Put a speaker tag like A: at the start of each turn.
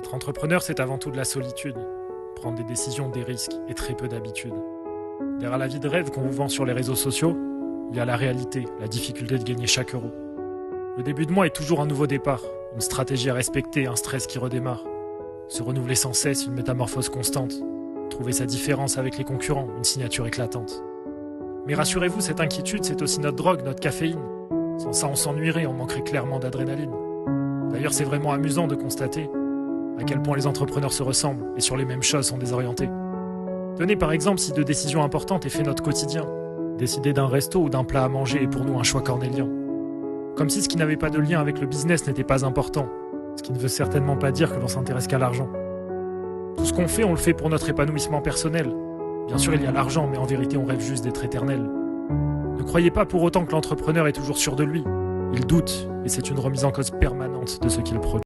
A: Être entrepreneur, c'est avant tout de la solitude. Prendre des décisions, des risques et très peu d'habitude. Derrière la vie de rêve qu'on vous vend sur les réseaux sociaux, il y a la réalité, la difficulté de gagner chaque euro. Le début de mois est toujours un nouveau départ, une stratégie à respecter, un stress qui redémarre. Se renouveler sans cesse, une métamorphose constante. Trouver sa différence avec les concurrents, une signature éclatante. Mais rassurez-vous, cette inquiétude, c'est aussi notre drogue, notre caféine. Sans ça, on s'ennuierait, on manquerait clairement d'adrénaline. D'ailleurs, c'est vraiment amusant de constater à quel point les entrepreneurs se ressemblent et sur les mêmes choses sont désorientés. Tenez par exemple si deux décisions importantes aient fait notre quotidien. Décider d'un resto ou d'un plat à manger est pour nous un choix cornélien. Comme si ce qui n'avait pas de lien avec le business n'était pas important, ce qui ne veut certainement pas dire que l'on s'intéresse qu'à l'argent. Tout ce qu'on fait, on le fait pour notre épanouissement personnel. Bien sûr, il y a l'argent, mais en vérité, on rêve juste d'être éternel. Ne croyez pas pour autant que l'entrepreneur est toujours sûr de lui. Il doute, et c'est une remise en cause permanente de ce qu'il produit.